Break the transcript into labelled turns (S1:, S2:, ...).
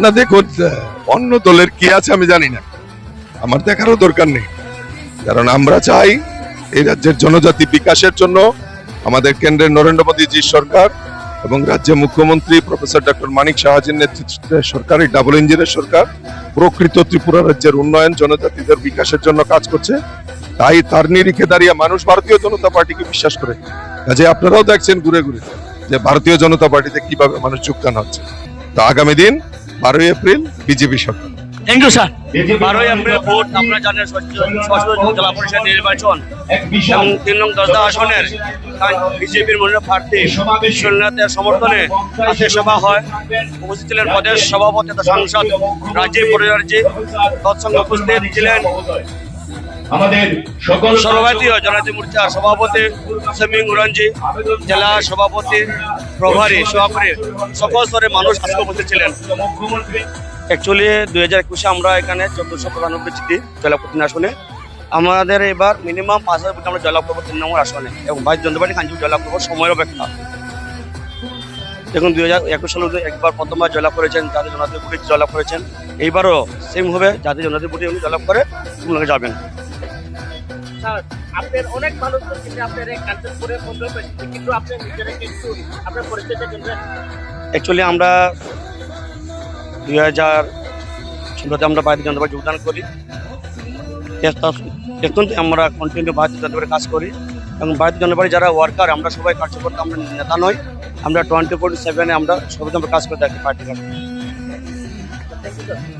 S1: না দেখুন, অন্য দলের কি আছে আমি জানি না, আমার দেখারও দরকার নেই। কারণ আমরা চাই এই রাজ্যের জনজাতি বিকাশের জন্য আমাদের কেন্দ্রের নরেন্দ্র মোদীজি সরকার এবং রাজ্যের মুখ্যমন্ত্রী প্রফেসর ডক্টর মানিক সাহাজির নেতৃত্বে সরকার, এই ডাবল ইঞ্জিনের সরকার প্রকৃত ত্রিপুরা রাজ্যের উন্নয়ন, জনজাতিদের বিকাশের জন্য কাজ করছে। তাই তার নিরিখে দাঁড়িয়ে মানুষ ভারতীয় জনতা পার্টিকে বিশ্বাস করে। কাজে আপনারাও দেখছেন ঘুরে ঘুরে যে ভারতীয় জনতা পার্টিতে কিভাবে মানুষ যোগদান হচ্ছে। তো আগামী দিন 12 এপ্রিল বিজেপি সরকার।
S2: Thank you sir. 12 এপ্রিল ভোট, আপনারা জানেন ষষ্ঠ জেলা পরিষদ নির্বাচন এবং 3 নং 10 আসনের বিজেপির মনোনীত প্রার্থী সোমনাথের সমর্থনে হাতে সভা হয়। উপস্থিত ছিলেন প্রদেশ সভাপতি তথা সাংসদ রাজীব পরিবারজি, তৎসঙ্গে উপস্থিত ছিলেন
S3: আমাদের সকল
S2: সর্বভারতীয় জনজাতি মোর্চার সভাপতি সেমিং উরানজি, জেলা সভাপতি প্রভারী সভাপতি, সকল স্তরের মানুষ আজকে উপস্থিত ছিলেন। অ্যাকচুয়ালি 2021 আমরা এখানে 1495 জিতি জয়লাভ করতে আসনে। আমাদের এবার মিনিমাম 5000 ভোট আমরা জয়লাভ করবো 3 নম্বর আসনে এবং ভারতীয় জনতা পার্টি কাঞ্চু জয়লাভ করবো সময়ের অপেক্ষা। দেখুন 2021 সালে একবার প্রথমবার জয়লাভ করেছেন, জাতীয় জনজাতি পার্টি জয়লাভ করেছেন। এইবারও সেম হবে, জাতীয় জনজাতি পার্টি উনি জয়লাভ করে আপনারা যাবেন।
S4: আপনার অনেক মানুষ আপনার কাঞ্চনপুরে পৌঁছে পেয়েছে, কিন্তু আপনি নিজেরা কিন্তু আপনার পরিচয়টা কেন্দ্রে
S2: অ্যাকচুয়ালি আমরা 2016-তে আমরা ভারতীয় জনতা পার্টি যোগদান করি। এখন আমরা কন্টিনিউ ভারতীয় জনতা পার্টি কাজ করি এবং ভারতীয় জনতা পার্টি যারা ওয়ার্কার, আমরা সবাই কার্যকর্তা, আমরা নেতা নই। আমরা 24/7 আমরা সবাই আমরা কাজ করে থাকি পার্টি।